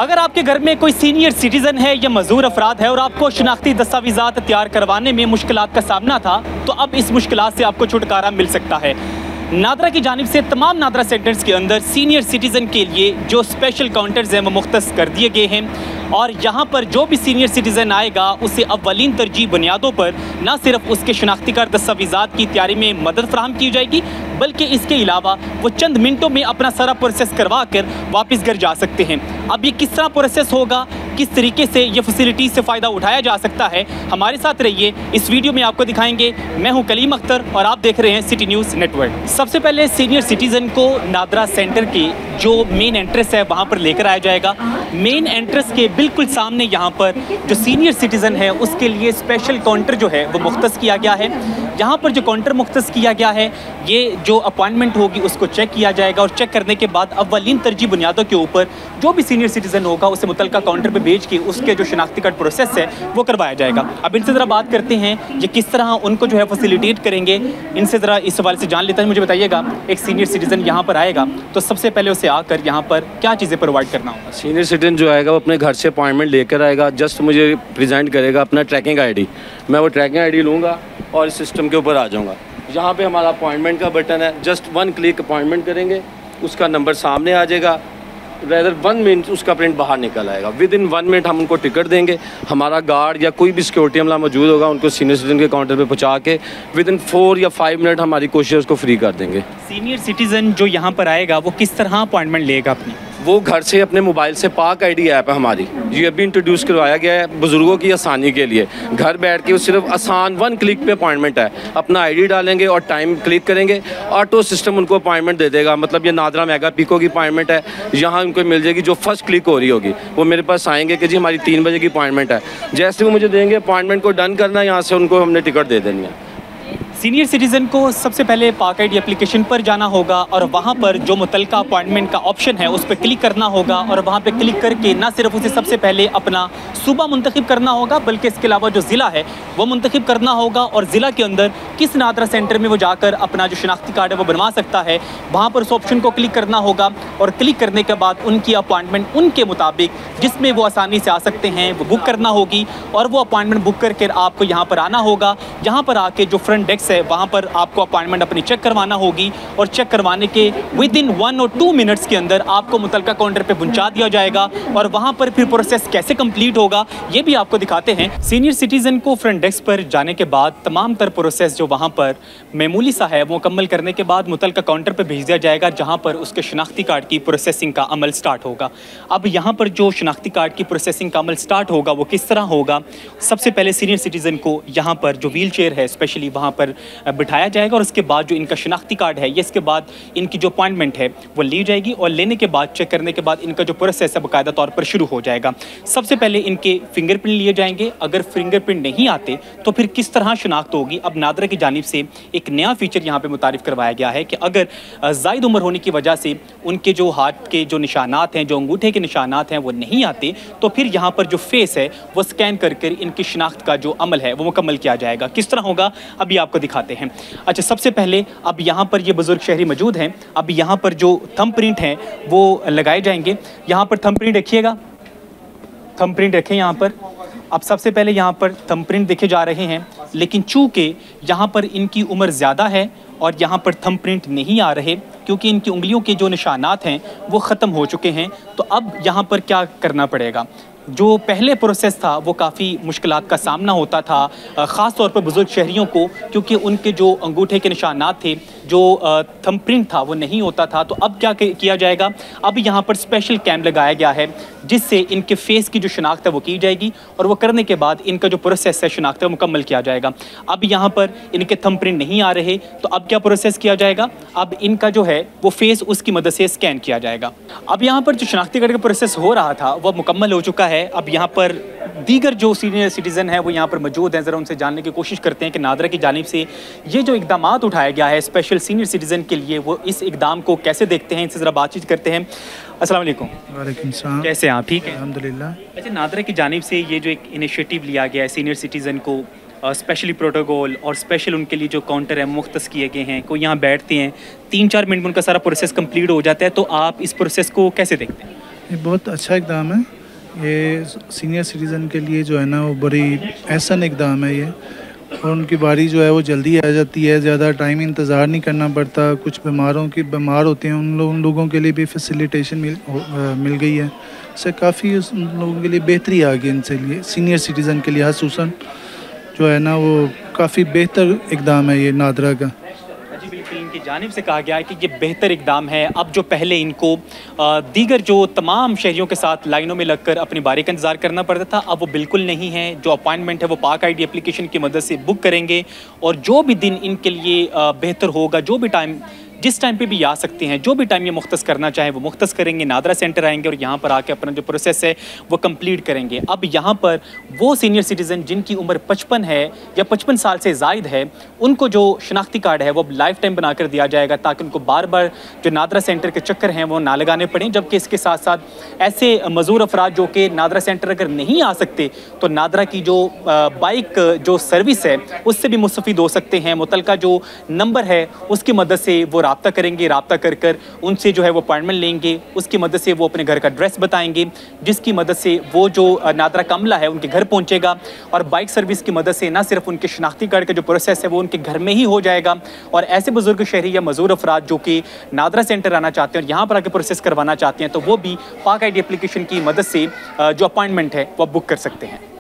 अगर आपके घर में कोई सीनियर सिटीजन है या मजदूर अफराद है और आपको शनाख्ती दस्तावेज़ात तैयार करवाने में मुश्किलात का सामना था, तो अब इस मुश्किलात से आपको छुटकारा मिल सकता है। नादरा की जानिब से तमाम नादरा सेंटर्स के अंदर सीनियर सिटीज़न के लिए जो स्पेशल काउंटर्स हैं वो मुख्तस कर दिए गए हैं और यहाँ पर जो भी सीनियर सिटीज़न आएगा उसे अव्वलीन तरजीह बुनियादों पर न सिर्फ उसके शनाख्ती कार्ड दस्तावेज़ात की तैयारी में मदद फराहम की जाएगी, बल्कि इसके अलावा वो चंद मिनटों में अपना सारा प्रोसेस करवा कर वापस घर जा सकते हैं। अब ये किस तरह प्रोसेस होगा, किस तरीके से ये फैसिलिटीज़ से फ़ायदा उठाया जा सकता है, हमारे साथ रहिए, इस वीडियो में आपको दिखाएंगे। मैं हूं कलीम अख्तर और आप देख रहे हैं सिटी न्यूज़ नेटवर्क। सबसे पहले सीनियर सिटीज़न को नादरा सेंटर की जो मेन एंट्रेंस है वहां पर लेकर आया जाएगा। मेन एंट्रेंस के बिल्कुल सामने यहाँ पर जो सीनियर सिटीज़न है उसके लिए स्पेशल काउंटर जो है वो मुख्तस किया गया है। यहाँ पर जो काउंटर मुख्तस किया गया है, ये जो अपॉइंटमेंट होगी उसको चेक किया जाएगा और चेक करने के बाद अव्वलीन तरजीह बुनियादों के ऊपर जो भी सीनियर सिटीज़न होगा उसे मुतलका काउंटर पे भेज के उसके जो शनाख्ती कार्ड प्रोसेस है वो करवाया जाएगा। अब इनसे ज़रा बात करते हैं ये किस तरह उनको जो है फैसिलिटेट करेंगे, इनसे ज़रा इस हवाले से जान लेते हैं। मुझे बताइएगा, एक सीनियर सिटीज़न यहाँ पर आएगा तो सबसे पहले उसे आकर यहाँ पर क्या चीज़ें प्रोवाइड करना होगा? सीनियर सिटीजन जो आएगा वो अपने घर से अपॉइंटमेंट लेकर आएगा, जस्ट मुझे प्रेजेंट करेगा अपना ट्रैकिंग आईडी। मैं वो ट्रैकिंग आईडी लूँगा और इस सिस्टम के ऊपर आ जाऊँगा। यहाँ पे हमारा अपॉइंटमेंट का बटन है, जस्ट 1 क्लिक अपॉइंटमेंट करेंगे, उसका नंबर सामने आ जाएगा, रेदर 1 मिनट उसका प्रिंट बाहर निकल आएगा। विद इन 1 मिनट हम उनको टिकट देंगे, हमारा गार्ड या कोई भी सिक्योरिटी अमला मौजूद होगा उनको सीनियर सिटीजन के काउंटर पे पहुँचा के विद इन 4 या 5 मिनट हमारी कोशिश उसको फ्री कर देंगे। सीनियर सिटीज़न जो यहाँ पर आएगा वो किस तरह अपॉइंटमेंट लेगा अपनी? वो घर से अपने मोबाइल से पाक आईडी ऐप है हमारी, ये अभी इंट्रोड्यूस करवाया गया है बुज़ुर्गों की आसानी के लिए। घर बैठ के वो सिर्फ आसान 1 क्लिक पे अपॉइंटमेंट है, अपना आईडी डालेंगे और टाइम क्लिक करेंगे, ऑटो सिस्टम उनको अपॉइंटमेंट दे देगा। मतलब ये नादरा मेगा पीको की अपॉइंटमेंट है, यहाँ उनको मिल जाएगी जो फर्स्ट क्लिक हो रही होगी। वो मेरे पास आएंगे कि जी हमारी 3 बजे की अपॉइंटमेंट है, जैसे वो मुझे देंगे अपॉइंटमेंट को डन करना है, यहाँ से उनको हमने टिकट दे देनी है। सीनियर सिटीज़न को सबसे पहले पाक आईडी एप्लीकेशन पर जाना होगा और वहाँ पर जो मुतलका अपॉइंटमेंट का ऑप्शन है उस पर क्लिक करना होगा और वहाँ पे क्लिक करके ना सिर्फ उसे सबसे पहले अपना सूबा मुंतखब करना होगा बल्कि इसके अलावा जो ज़िला है वो मुंतखब करना होगा और ज़िला के अंदर किस नादरा सेंटर में वो जाकर अपना जो शनाख्ती कार्ड है वो बनवा सकता है, वहाँ पर उस ऑप्शन को क्लिक करना होगा और क्लिक करने के बाद उनकी अपॉइंटमेंट उनके मुताबिक जिसमें वो आसानी से आ सकते हैं वो बुक करना होगी और वो अपॉइंटमेंट बुक करके आपको यहाँ पर आना होगा। यहाँ पर आके जो फ्रंट डेस्क है वहाँ पर आपको अपॉइंटमेंट अपनी चेक करवाना होगी और चेक करवाने के विद इन 1 और 2 मिनट्स के अंदर आपको मुतलका काउंटर पे पहुंचा दिया जाएगा और वहाँ पर फिर प्रोसेस कैसे कंप्लीट होगा ये भी आपको दिखाते हैं। सीनियर सिटीज़न को फ्रंट डेस्क पर जाने के बाद तमाम तर प्रोसेस जो वहाँ पर मामूली सा है वो मुकम्मल करने के बाद मुतलका काउंटर पर भेज दिया जाएगा जहाँ पर उसके शनाख्ती कार्ड की प्रोसेसिंग का अमल स्टार्ट होगा। अब यहाँ पर जो शनाख्ती कार्ड की प्रोसेसिंग का अमल स्टार्ट होगा वो किस तरह होगा? सबसे पहले सीनियर सिटीज़न को यहाँ पर जो व्हील चेयर है स्पेशली वहाँ पर बिठाया जाएगा और उसके बाद जो इनका शनाख्ती कार्ड है ये इसके बाद इनकी जो अपॉइंटमेंट है वो ली जाएगी और लेने के बाद चेक करने के बाद इनका जो प्रोसेस है बाकायदा तौर पर शुरू हो जाएगा। सबसे पहले इनके फिंगरप्रिंट लिए जाएंगे, अगर फिंगरप्रिंट नहीं आते तो फिर किस तरह शनाख्त होगी? अब नादरा की जानिब से एक नया फीचर यहाँ पे मुतारिफ करवाया गया है कि अगर ज़ायद उम्र होने की वजह से उनके जो हाथ के जो निशानात हैं, जो अंगूठे के निशानात हैं वो नहीं आते तो फिर यहाँ पर जो फेस है वो स्कैन कर इनकी शनाख्त का जो अमल है वो मुकम्मल किया जाएगा। किस तरह होगा अभी आपको दिखाते हैं। अच्छा, सबसे पहले अब यहाँ पर ये बुज़ुर्ग शहरी मौजूद हैं, अब यहाँ पर जो थंब प्रिंट हैं वो लगाए जाएंगे। यहाँ पर थंब प्रिंट रखिएगा, थंब प्रिंट रखें यहाँ पर। अब सबसे पहले यहाँ पर थंब प्रिंट देखे जा रहे हैं, लेकिन चूँकि यहाँ पर इनकी उम्र ज़्यादा है और यहाँ पर थंब प्रिंट नहीं आ रहे क्योंकि इनकी उंगलियों के जो निशानात हैं वो ख़त्म हो चुके हैं, तो अब यहाँ पर क्या करना पड़ेगा? जो पहले प्रोसेस था वो काफ़ी मुश्किलात का सामना होता था, ख़ास तौर पर बुज़ुर्ग शहरियों को, क्योंकि उनके जो अंगूठे के निशानात थे, जो थंब प्रिंट था वो नहीं होता था। तो अब क्या किया जाएगा? अब यहाँ पर स्पेशल कैम लगाया गया है जिससे इनके फेस की जो शनाख्त है वो की जाएगी और वो करने के बाद इनका जो प्रोसेस है शनाख्त है मुकम्मल किया जाएगा। अब यहाँ पर इनके थंब प्रिंट नहीं आ रहे तो अब क्या प्रोसेस किया जाएगा? अब इनका जो है वो फेस उसकी मदद से स्कैन किया जाएगा। अब यहाँ पर जो शनाख्ती कार्ड का प्रोसेस हो रहा था वो मुकम्मल हो चुका है। अब यहाँ पर दीगर जो सीनियर सिटीज़न है वो यहाँ पर मौजूद हैं, ज़रा उनसे जानने की कोशिश करते हैं कि नादरा की जानिब से ये जो इकदाम उठाया गया है स्पेशल सीनियर सिटीज़न के लिए वो इस इकदाम को कैसे देखते हैं। इनसे ज़रा बातचीत करते हैं। अस्सलाम वालेकुम। वालेकुम सलाम। कैसे हैं आप? ठीक है अल्हम्दुलिल्लाह। अच्छा, नादरा की जानिब से ये जो एक इनिशिएटिव लिया गया है सीनियर सिटीज़न को स्पेशली प्रोटोकॉल और स्पेशल उनके लिए जो काउंटर है मुख्तस किए गए हैं, कोई यहाँ बैठते हैं 3-4 मिनट में उनका सारा प्रोसेस कंप्लीट हो जाता है, तो आप इस प्रोसेस को कैसे देखते हैं? ये बहुत अच्छा इकदाम है। ये सीनियर सिटीज़न के लिए जो है ना वो बड़ी एहसन इकदाम है ये, और उनकी बारी जो है वो जल्दी आ जाती है, ज़्यादा टाइम इंतज़ार नहीं करना पड़ता। कुछ बीमार होते हैं उन लोगों के लिए भी फैसिलिटेशन मिल गई है। इससे काफ़ी उन लोगों के लिए बेहतरी आ गई, इनसे लिए सीनियर सिटीज़न के लिए ख़ुसूसन जो है ना वो काफ़ी बेहतर इकदाम है ये नादरा का। जी बिल्कुल, इनकी जानिब से कहा गया है कि ये बेहतर इकदाम है। अब जो पहले इनको दीगर जो तमाम शहरियों के साथ लाइनों में लगकर अपनी बारी का इंतज़ार करना पड़ता था, अब वो बिल्कुल नहीं है। जो अपॉइंटमेंट है वो पाक आईडी एप्लीकेशन की मदद से बुक करेंगे, और जो भी दिन इनके लिए बेहतर होगा, जो भी टाइम जिस टाइम पे भी आ सकते हैं, जो भी टाइम ये मुख्तस करना चाहें वो मुख्तस करेंगे, नादरा सेंटर आएंगे और यहाँ पर आके अपना जो प्रोसेस है वो कंप्लीट करेंगे। अब यहाँ पर वो सीनियर सिटीज़न जिनकी उम्र 55 है या 55 साल से ज़ायद है, उनको जो शनाख्ती कार्ड है वो लाइफ टाइम बनाकर दिया जाएगा, ताकि उनको बार बार जो नादरा सेंटर के चक्कर हैं वो ना लगाने पड़ें। जबकि इसके साथ साथ ऐसे मज़ूर अफराद जो कि नादरा सेंटर अगर नहीं आ सकते, तो नादरा की जो बाइक जो सर्विस है उससे भी मुस्तफ़ीद हो सकते हैं। मुतलका जो नंबर है उसकी मदद से वो राब्ता करेंगे, राब्ता कर उनसे जो है वो अपॉइंटमेंट लेंगे। उसकी मदद से वो अपने घर का एड्रेस बताएंगे, जिसकी मदद से वो जो नादरा का अमला है उनके घर पहुंचेगा। और बाइक सर्विस की मदद से ना सिर्फ उनके शनाख्ती कार्ड का जो प्रोसेस है वो उनके घर में ही हो जाएगा, और ऐसे बुजुर्ग शहरी या मजूर अफराद जो कि नादरा सेंटर आना चाहते हैं और यहाँ पर आके प्रोसेस करवाना चाहते हैं, तो वो भी पाक आईडी एप्लीकेशन की मदद से जो अपॉइंटमेंट है वो बुक कर सकते हैं।